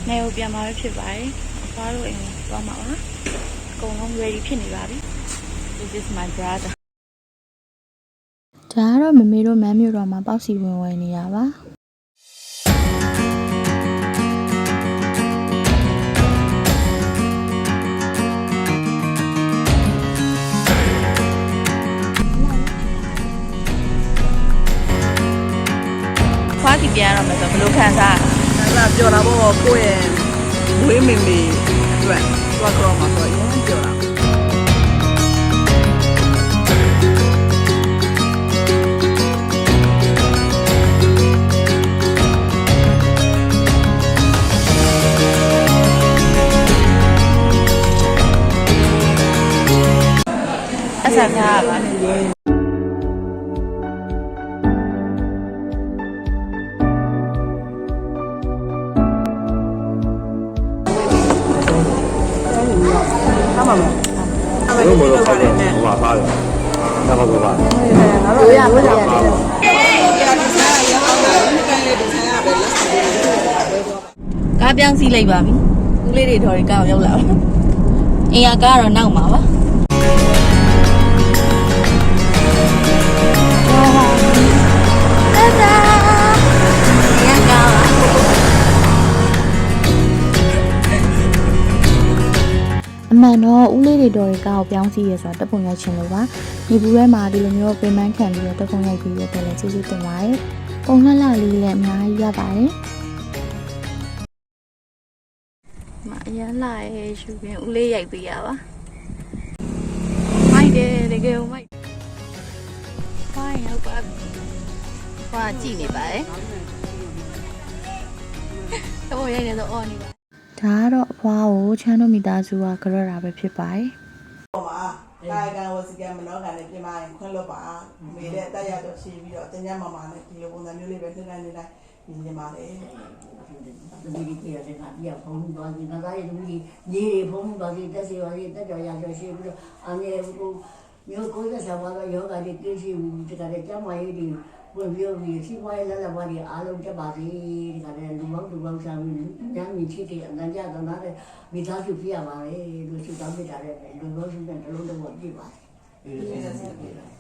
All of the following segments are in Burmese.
နေကိုပြန်มาပဲဖြစ်ပါတယ်။ဘာလို့အိမ်ကိုသွားမှာပါ။အကုန်လုံး ready ဖြစ်နေပါပြီ။ This is my brother ။ဒါကတော့မမေတို့မမ်းမြို့တော်မှာပေါက်စီဝင်ဝင်နေရပါ။ခွားတီပြန်ရတော့မယ်ဆိုဘယ်လိုခံစားရလဲ ပြောတာပေါ့ကိုယ့်ရဲ့ဝေးမိမိအတွက်သွားကြောမှာဆိုရင်ပြောတာအဆန်စားပါဘယ်လိုလုပ်ပါတယ်နဲ့ဟိုပါပါတယ်ဒါပါတော့ပါရိုးရပါကားပြောင်းစီးလိုက်ပါပြီဦးလေးတွေတော်ရီကားရောက်လာပါအင်ရကားကတော့နောက်မှာပါအမှန်တော့ဦးလေးတွေတော်ရီကားကိုပြောင်းစီးရဲဆိုတာတက်ပုံရိုက်ချင်လို့ပါဒီဘူးထဲမှာဒီလိုမျိုးပင်ပန်းခံပြီးတော့တက်ပုံရိုက်ပြီးတော့လည်းကျေးဇူးတင်ပါတယ်ပုံလှလှလေးလည်းအများကြီးရပါတယ်မအရန်လာရဲ့ရှူရင်ဦးလေးရိုက်ပေးရပါမိုက်တယ်တကယ်မိုက်ဖိုင်ဟုတ်ပါဟွာကြည့်နေပါတယ်တော့ရိုက်နေတော့အော်နေပါဒါကတော့အဖွားကိုချမ်းတို့မိသားစုကကြရတာပဲဖြစ်ပါတယ်ဟောမှာကာယကံဝစီကံမနောကံနဲ့ပြင်မာရင်ခွင့်လွတ်ပါမိတဲ့တက်ရတော့ရှိပြီးတော့တင်ညမမာနဲ့ဒီလိုပုံစံမျိုးလေးပဲနှစ်တိုင်းနှစ်တိုင်းမြင်ပါတယ်သမီးကြီးရတယ်ကပြဖုံးသွားပြီငါသားရဲ့သမီးကြီးညီတွေဖုံးသွားပြီတက်စီပါစီတက်ကြော်ရကြော်ရှိပြီးတော့အမေကိုမျိုးကိုရဆောင်တော့ယောဂတွေကျင်းရှိဘူးဒီကနေ့ကျမကြီးတွေဝင်ပြောပြီးစီပွားရေးလက်လက်ပါးတွေအားလုံးတက်ပါစေဒီကနေ့လူမောင်းဆောင်ပြီးညမြင့်ချစ်တဲ့အတန်ကြတော့တဲ့မိသားစုပြရပါတယ်လို့ဆုတောင်းပေးကြတဲ့လူမောင်းစုတဲ့တလုံးတော့ပြပါတယ်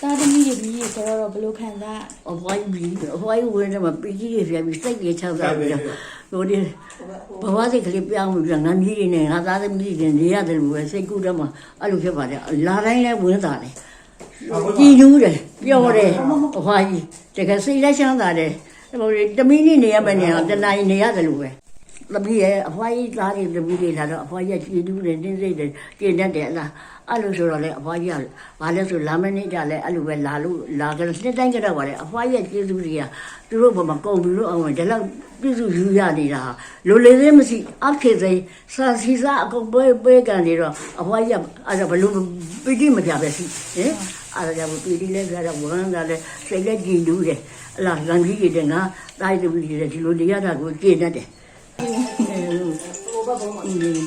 သားသမီးတွေပြီးရဆိုတော့ဘယ်လိုခံစားအဖွားကြီးဝင်တယ်မှာပီကြီးတွေပြန်ပြီးစိတ်ကြီးချောက်တာပြီးတော့ဒီဘဝစိတ်ကလေးပြောင်းပြီးငါကြီးတွေနဲ့ငါသားသမီးတွေနေရတယ်လို့ပဲစိတ်ကူးတော့မှအဲ့လိုဖြစ်ပါတယ်လာတိုင်းလဲဝင်တာတယ်ကြည်နူးတယ်ပြောတယ်အဖွားကြီးတကယ်စိတ်လက်ချမ်းသာတယ်ဟိုတမီးနေနေရမယ်နေတော့တနားနေရတယ်လို့ပဲသမီးရဲ့အဖွားကြီးသားတွေသမီးတွေလာတော့အဖွားကြီးကြည်နူးတယ်တင်းစိတ်တယ်ကျင့်တတ်တယ်အလားအဲ့လိုဆိုတော့လေအဖွားကြီးကဘာလဲဆိုလာမနေ့ကလည်းအဲ့လိုပဲလာလို့လာကြနှစ်တိုင်းကြတော့ပါလေအဖွားကြီးကျေးဇူးတွေကသူတို့ဘာမှကုန်ပြီးတော့အောင်ဒီလောက်ပြည့်စုံယူရနေတာလိုလေသေးမရှိအခေသေးစာစီစာအကုန်ပွဲကန်နေတော့အဖွားကြီးကအဲ့ဒါဘလို့ပီတိမပြပဲရှိဟင်အဲ့ဒါကြောင့်ပီတိလည်းကြတော့ဝမ်းသာလည်းစိတ်လည်းကြည်နူးတယ်အလားလမ်းကြီးတွေငါတိုင်းတူကြီးတွေဒီလိုနေရတာကိုကြည်တတ်တယ်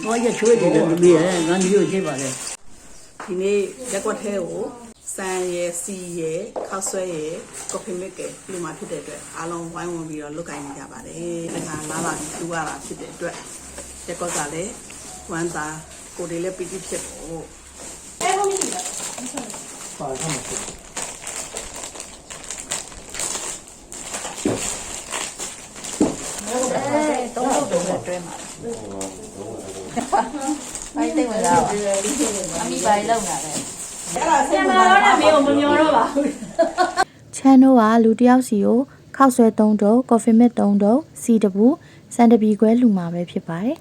ဘောရချွေးတယ်လို့ပြောရင်ငါမျိုးကြည့်ပါလေဒီနေ့ရက်ကွက်ထဲကိုစံရယ်စီရယ်ခောက်ဆွဲရယ်ကော်ဖီမစ်ကဲလူမှဖြစ်တဲ့အတွက်အားလုံးဝိုင်းဝန်းပြီးတော့လုပ်ကိုင်နေကြပါတယ်။ဒါကလာလာပြီးတူရတာဖြစ်တဲ့အတွက်ရက်ကွက်ကလည်းဝမ်းသာကိုယ်တွေလည်းပီတိဖြစ်ဖို့အဲဘုံကြီးပါပါတော့တော့တွဲမှာအဲ့တိတ်ဝင်လာအမိပါလောက်လာတယ်အဲ့ဒါဆင်မလာတော့လည်းမင်းကိုမမျောတော့ပါဘူးချမ်းတို့ကလူတယောက်စီကိုခောက်ဆွဲ3တုပ်ကော်ဖီမစ်3တုပ်စီတပူစံတပီခွဲလူမှာပဲဖြစ်ပါတယ်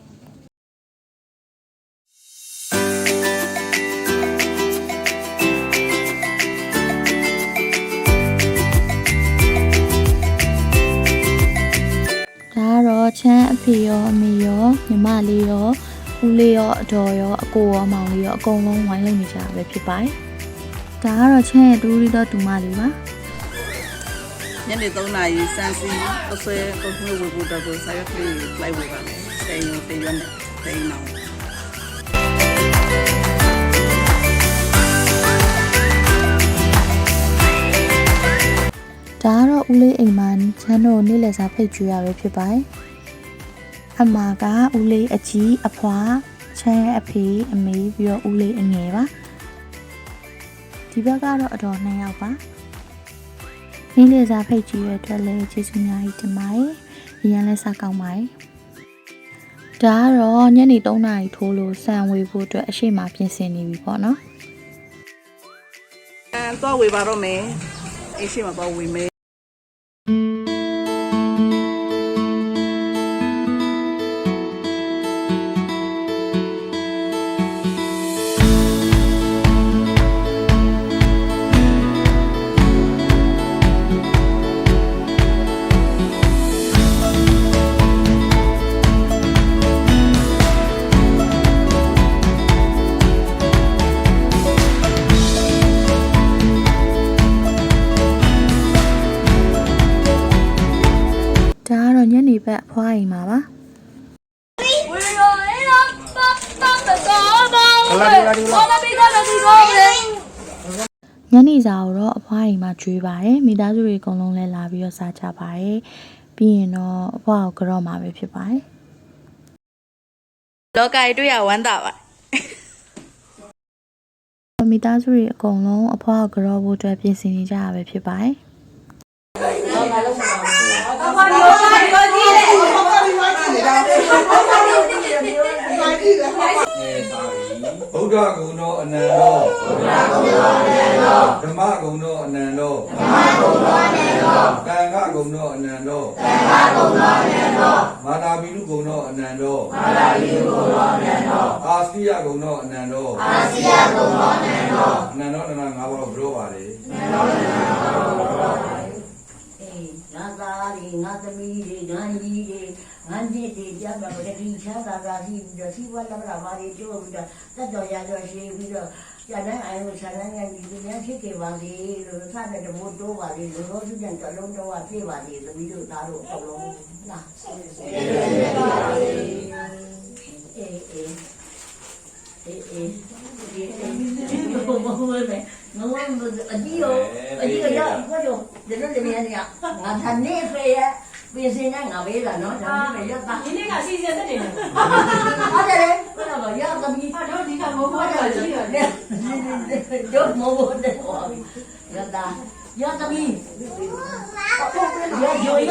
ဒါကတော့ချမ်းအဖေရောအမေရောညီမလေးရောဦးလေးရောအတော်ရောအကိုရောမောင်လေးရောအကုန်လုံးဝိုင်းလုပ်နေကြတာပဲဖြစ်ပါတယ်။ဒါကတော့ချမ်းရဲ့တူရီတော့တူမလေးပါ။ညနေ3 နာရီစမ်းစီအဆွဲကုန်းမျိုးဝေဖို့တော့ကိုဆိုင်ရကလေးလိုက်ဝေပါမယ်။တိန်ရုံတင်ရွက်နဲ့တိန်အောင်ဒါကတော့ဦးလေးအိမ်မှာချမ်းတို့နေ့လည်စာဖိတ်ကျွေးရပဲဖြစ်ပါတယ် အမကဦးလေးအကြီးအဖွာချမ်းအဖေအမေပြီးတော့ဦးလေးအငယ်ပါဒီဘက်ကတော့အတော်2ယောက်ပါနေ့လည်စာဖိတ်ကြည့်ရတဲ့အတွက်လည်းကျေးဇူးများကြီးတင်ပါတယ်။ရန်လည်းစားကောင်းပါတယ်။ဒါကတော့ညနေ3နာရီထိုးလို့စံဝေဖို့အတွက်အရှိမပြင်ဆင်နေပြီပေါ့နော်။တော့ဝေပါတော့မယ်။အရှိမတော့ဝေမယ်ညနေဘက်အဖွားအိမ်မှာပါညနေစာကိုတော့အဖွားအိမ်မှာကျွေးပါတယ်မိသားစုတွေအကုန်လုံးလည်းလာပြီးတော့စားကြပါတယ်ပြီးရင်တော့အဖွားကိုကြော့မှာပဲဖြစ်ပါတယ်လောကကြီးတွေ့ရဝမ်းသာပါမိသားစုတွေအကုန်လုံးအဖွားကိုကြော့ဖို့အတွက်ပြင်ဆင်နေကြရပဲဖြစ်ပါတယ်ဗုဒ္ဓဂုဏတော်အနန္တောဓမ္မဂုဏတော်အနန္တောသံဃဂုဏတော်အနန္တောမာတာပိတုဂုဏတော်အနန္တောအာစီယဂုဏတော်အနန္တောအနန္တောနာ၅ပါးတော့ပြောပါလေငါသားတွေငါသမီးတွေငါကြီးတွေငါညစ်တွေကြပါမတဲ့ဒီချမ်းသာတာရှိပြီးတော့စီဝါလာလာမာတွေကျိုးပြီးတော့တက်တော်ရတော့ရှိပြီးတော့ရတဲ့အိုင်ကိုဆန္ဒငယ်ကြီးများဖြစ်ခဲ့ပါလေလို့ဆက်တဲ့ဘိုးတိုးပါလေလို့လို့သူပြန်တော်လုံးတော့ပြည့်ပါလေသမီးတို့သားတို့အကုန်လုံးလားဘုံဘုံပဲငါအကြီးရောဘာလို့ဒီလိုနေရငါသာနေဖေးပြင်စင်နဲ့ငါပေးလာနော်ဒါပေမဲ့ရတာဒီနေ့ကစီစဉ်တဲ့နေတယ်ဟုတ်တယ်ဘယ်တော့ရသမီးတော့ဒီကမဟုတ်တော့ကြီးရတယ်တို့မဟုတ်တယ်ဟောရတာရသမီးရဂျိုးရ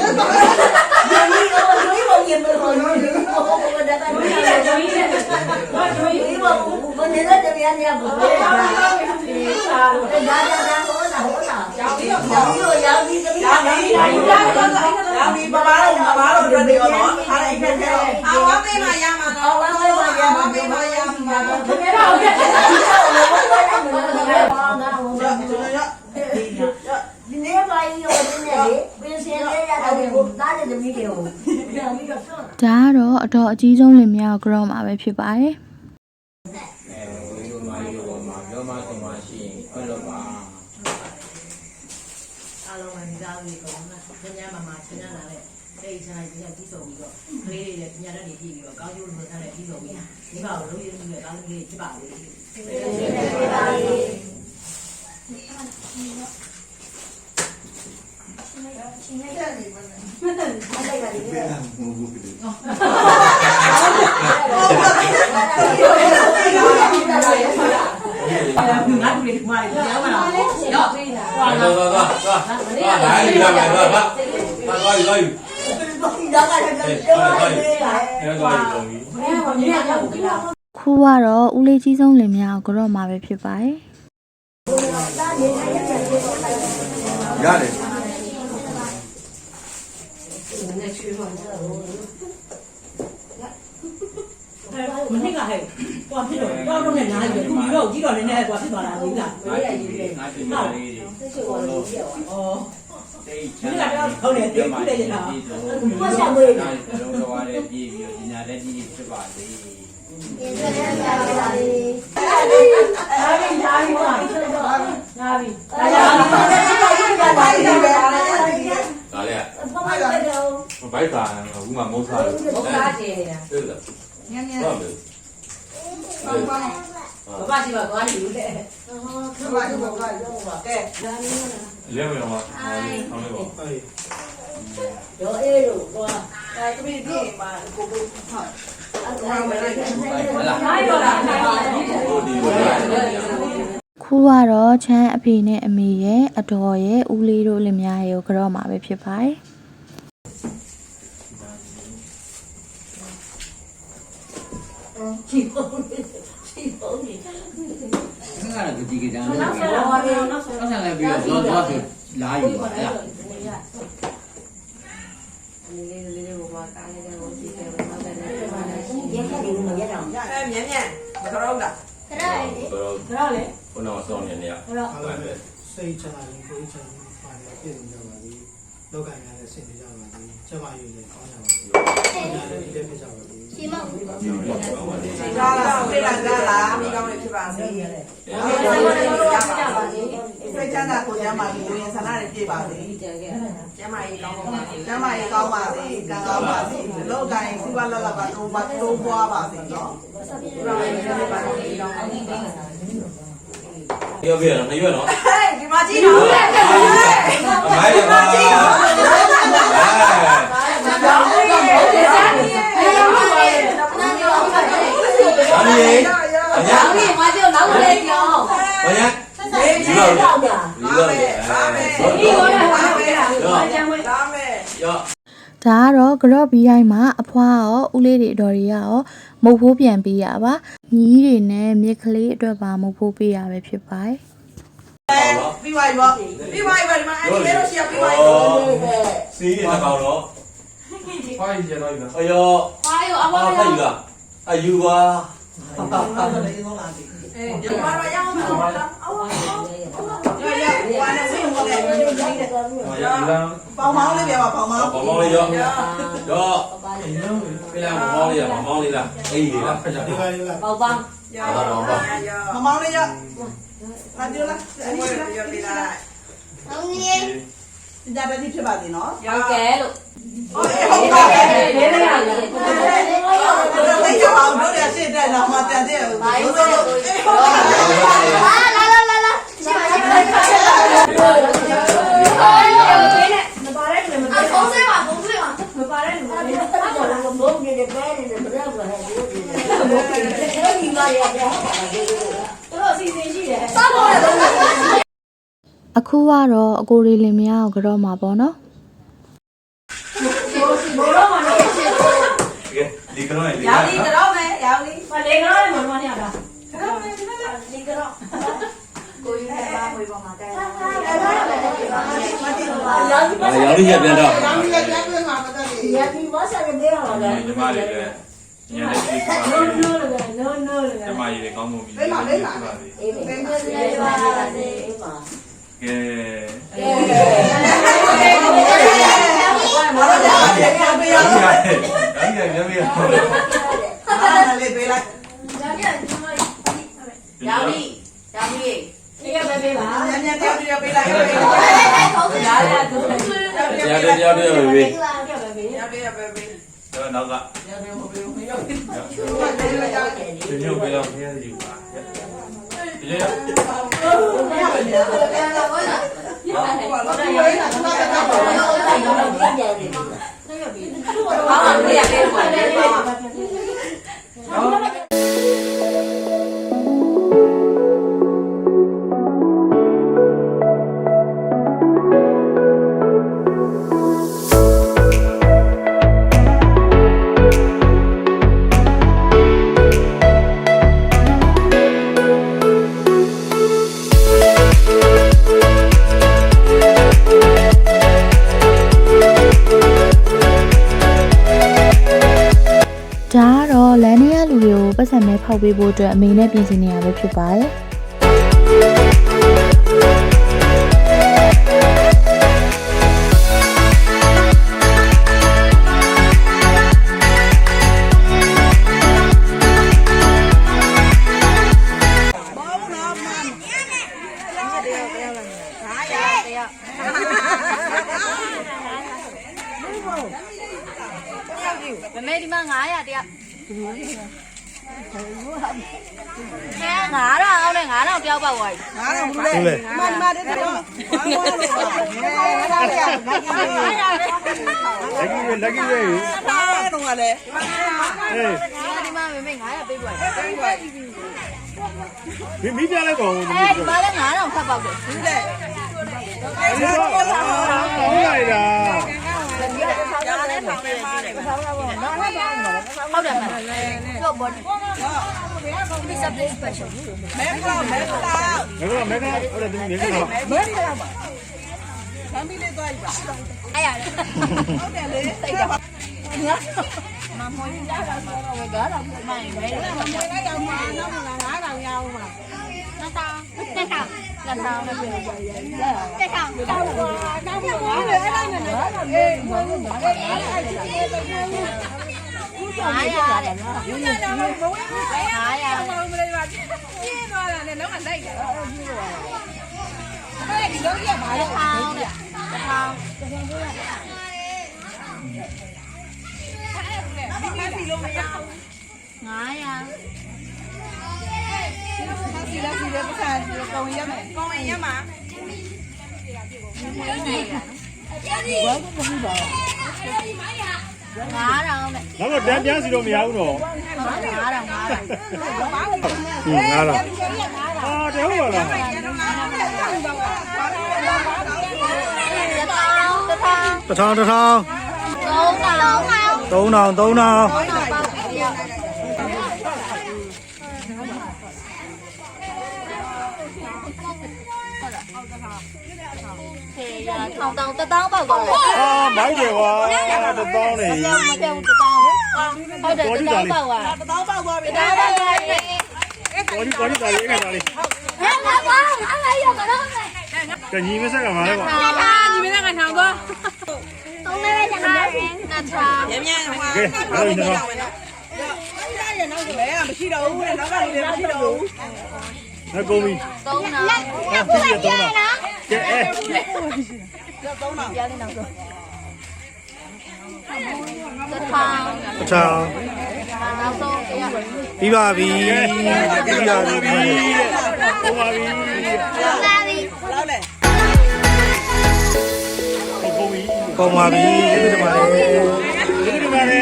ဘရင်မလို့နော်ဒီဘောဘောဒါကဂျိုးရဲ့ဂျိုးရဲ့ဘာဂျိုးရဲ့ဘောဘောနေတဲ့တည်းများဘောဒါဟောတာကြောင်းပြီးရောက်ပြီးသမီးရောက်ပြီဘာလို့တွေ့တယ်နော်အားလိုက်ခဲ့တယ်အာဝမေးမရမှာနော်ဝမေးမရမှာမေးမရမှာတကယ်တော့ဟုတ်တယ်ဒီနေ့ပိုင်းရောဒီနေ့လေပြင်ဆင်ရရတာကိုတားတဲ့သမီးတွေကိုပြန်ပြီးတော့ဆွတ်ဒါကတော့အတော်အကြီးဆုံးလင်မြောက်ကြော့မှာပဲဖြစ်ပါတယ်ဒီလိုမှဒီလိုမှပြောမှဆိုမှရှိရင်ခွင့်လို့ပါအားလုံးကဒီသားလေးကိုညညမချင်းရလာတဲ့တိတ်ချာကြီးပြီးဆုံးပြီးတော့ကလေးတွေလည်းညရက်နေပြီးတော့ကောင်းကျိုးလို့ထားတဲ့ပြီးဆုံးပြီးဒီမှာလုံးရင်းပြီးတော့ကောင်းကလေးဖြစ်ပါလေငါတို့တွေမှာလေကျောင်းမှာတော့ရော့ခုကတော့ဦးလေးကြီးဆုံးလင်မြောက်ကြော့မှာပဲဖြစ်ပါတယ်ရတယ်မနေ့ကဟဲ့ကွာဖြစ်တော့တောက်တော့နဲ့နားကြီးခုပြီးတော့ကြီးတော့လည်းနဲ့ကွာဖြစ်သွားတာလေလားငါရှင်မလေးတွေအော်တိတ်ချမ်းသာဟုတ်တယ်တိတ်ခုတည်းရတာဘာသာမွေးလုံးတော်ရတဲ့ပြည်ပြီးတော့ညာလက်ကြီးဖြစ်ပါလေနားပြီနားပြီဒါရဒါလေဘိုက်တာဘူးမှမဟုတ်တာဟုတ်လားကျနေတာဟုတ်လားညံ့ဟုတ်ဘာရှိပါသွားယူလေဘာလို့ဘာလို့ဘာကဲလဲမရောပါဆောင်းလေးပေါ့ရောအေးလို့ သမီးဒီမှာကိုဟုတ် ခုကတော့ချမ်းအဖေနဲ့အမေရဲ့အတော်ရဲ့ဦးလေးတို့လင်မယားရဲ့ကိုကြော့မှာပဲဖြစ်ပါတယ် ချီပုံချီပုံနေ ငါကဒီကိစ္စနဲ့နောက်ဆက်လိုက်ပြီးတော့တော့ဆိုလာယူပါလား ရက်ခါလေးမရက်တော့ မြန်မြန်ကြောက်တာ တော့လေ ခုနကစောင်းနေနေရ စိတ်ချရင်ကိုယ်ချရင်ပါတယ်ပြည်နေကြပါလိလောက်ကရတဲ့စိတ်တွေကြပါလိကျမကြီးလည်းကောင်းကြပါလိဒီလည်းဖြစ်ကြပါလိ ဒါလားပြေးလာကြလားမိကောင်းလေးဖြစ်ပါစေစိတ်ချမ်းသာကိုကျမ်းပါစေကိုရင်ဆန္ဒတွေပြည့်ပါစေကျမ်းမာရေးကောင်းပါစေကျမ်းမာရေးကောင်းပါစေကံကောင်းပါစေလောကရင်စီးပွားလက်ကတိုးပွားပါစေနော်ပြောပြရနော်နှစ်ရွက်နော်ဒီမှာကြည့်နော်အမိုင်းပါကြည့်နော်အမေအညာအမေမကြောက်နောက်လေပြောဘာညာဒီလိုပါမယ်ပါမယ်ဒီလိုပါမယ်တော့ကျမ်းဝဲပါမယ်ရော ဒါကတော့ကြော့ပြီးတိုင်းမှာအဖွားရောဦးလေးတွေအတော်တွေရောမုတ်ဖိုးပြန်ပေးရပါညီးတွေနဲ့မြစ်ကလေးအတွက်ပါမုတ်ဖိုးပေးရပဲဖြစ်ပါတယ် ပြီးပါပြီပြီးပါပြီဒီမှာအဲ့ဒီမဲလို့ရှိရပြီးပါပြီစီးရတော့တော့ဖိုင်ကျတော့ပြီအယောဖိုင်အမဖိုင်လားအယူပါဒီမှာတော့ရအောင်ပါလားအော်ရရဘာနဲ့ဝင်ဝင်လဲပေါင်မောင်းလေးပြပါပေါင်မောင်းပေါင်မောင်းလေးရောရောပြလာပေါင်မောင်းလေးရပေါင်မောင်းလေးလားအေးလေးလားဖက်ကြပါပေါင်ပေါင်းရောပေါင်မောင်းလေးရလာကြလားအဲ့ဒီရောပြလာဟုတ်ကဲ့ဒီကြပါတိဖြစ်ပါသေးနော်ဟုတ်ကဲ့လို့ဟုတ်ပါရဲ့လေးလေးရလေလေးချအောင်တို့ရရှေ့တက်တော့မှတန်တဲ့ဘာလို့လဲလာလာလာလာရှိပါရှိပါရှိပါမပါရဲမပါရဲဖုန်းစေးပါဖုန်းစေးပါမပါရဲမပါရဲဘုံကြီးတဲ့ပဲနေတယ်မရဘူးဟဲ့ဒီမှာရပြတော့စီစဉ်ရှိတယ်စောက်ပေါ်တယ် အခုကတော့အကိုရီလင်မယားကိုကြော့မှာပေါ့နော် ဘောလုံးမလို့ရှိတယ် ဒီကတော့လေ ရောင်လီတော့မယ်ရောင်လီ မလေးကတော့မမနဲ့တာ တော့မယ်ဒီမှာလီကတော့ကိုယူနေပါမွေးပေါ်မှာတဲရောင်လီရပြန်တော့ရောင်လီရပြန်ပြန်မှာပတ်တယ် ရက်ပြီးမဆရပေးရပါလား ညီမလေးလည်းညနေစီးပါ နိုး လေ နိုးလည်းနိုးနိုးလည်း ညီမကြီးလည်းကောင်းမှုပြီး လေးပါလေးပါ အေးပြန်ပြန်လေးပါလေးပါ ကဲ ဘာလို့လဲပြန်ပြန်ရောင် အဲ့ဒီပြန်ပြန် အားလေးပေးလိုက် ရောင်လီရောင်လီဒီကပဲပေးပါ ညညတောက်ရပေးလိုက်ပေးလိုက် ရတယ်သူ တရားပေး ကပဲပေး ရပေးရပေးပေး တော့နောက်က ရပေးမပေးဘူးရော ဒီမျိုးပဲတော့ဖျက်စီပါဒီရ ဘာမှမရပေးဘူးလေဘာ ဒါကတော့လမ်းထဲကလူတွေကိုပတ်စံမဲဖောက်ပေးဖို့အတွက်အမေနဲ့ပြင်ဆင်နေရပဲဖြစ်ပါတယ် 9,000နဲ့9,000ပြောက်ပေါက်သွားပြီ ငါတော့ဘူးလေမတဲ့တော့ဘာလို့လဲလက်ကြီးပဲတော့ကလည်း ဒီမှာမေ900ပေးသွားတယ် မိပြလိုက်တော့ဘူး ဒီမှာလည်း9,000ဖတ်ပေါက်တယ် ဘူးလေ ဟုတ်လိုက်တာ ကြားလဲထောင်လဲမှားတယ်ထောင်တော့နော် ဟုတ်တယ်မကျော်ဘောဒီစပ်လေး special မဲကောမဲကော မကဟုတ်တယ်ဒီမြေကတော့ မဲကောပါဆမ်းပြီးလေးသွားပြီပါ အဲ့ရတယ် ဟုတ်တယ်လေစိတ်ကပါ မမွေးကြတာဆိုတော့ဝေကားတော့မှန်မယ်လေ မွေးလိုက်တော့မှာတော့9000ရအောင်ပါ တက်တောင်းနဲ့ပြောရတက်တောင်း တောင်းပါတောင်းပါလေအဲ့ဒါနဲ့အေးမဟုတ်ဘူးအဲ့ဒါအဲ့ဒီအဲ့ဒါကို900တဲ့ ယူရတာမဝဲဘူး900မလို့မလေးပါပြင်းသွားတာနဲ့တော့လိုက်တယ်အဲ့ဒီလုံးရပါလေ 1000တဲ့1000 မိပြီးလို့မရဘူး 900 စီလက်စီလက်ပတ်စံကောင်းရမယ်ကောင်းရမှာ 9,000နဲ့ တော့တန်းပြန်းစီတော့မရဘူးတော့ 9,000 ငါလားဟာတယ်ဟုတ်ပါလား ထောင်တောင်1000ပေါက်သွားတယ် မိုက်တယ်ကွာတောင်းနေ မပြောဘူး1000ဟုတ်တယ်1000ပေါက်သွား တောင်းပေါက်သွားပြီ 1000ပေါက်သွားတယ် ကောကြီးတာလေးငါတာလေး ဟဲ့လာပါအဲ့ဒါရောက်တော့ ကညီမဆက်ကမှာလဲကွာ ညီမကငါထောင်သွားသုံးလေးကျန်တယ်ငါချာ ရမြန်ဟိုအဲ့ဒါရနောက်လည်းမရှိတော့ဘူးတဲ့နောက်ကလည်းမရှိတော့ဘူး ငါကုန်ပြီ 3000 ဟာပြည့်တော့ကဲအဲ 3000 ပြားလေးနောက်ဆုံး1000 ချောင်း နောက်ဆုံးတရား ပြီးပါပြီပြီးပါပြီကုန်ပါပြီ လာပြီ လောက်လေ ကုန်ပြီ ကောင်းပါပြီဒီမှာလေ ဒီမှာလေ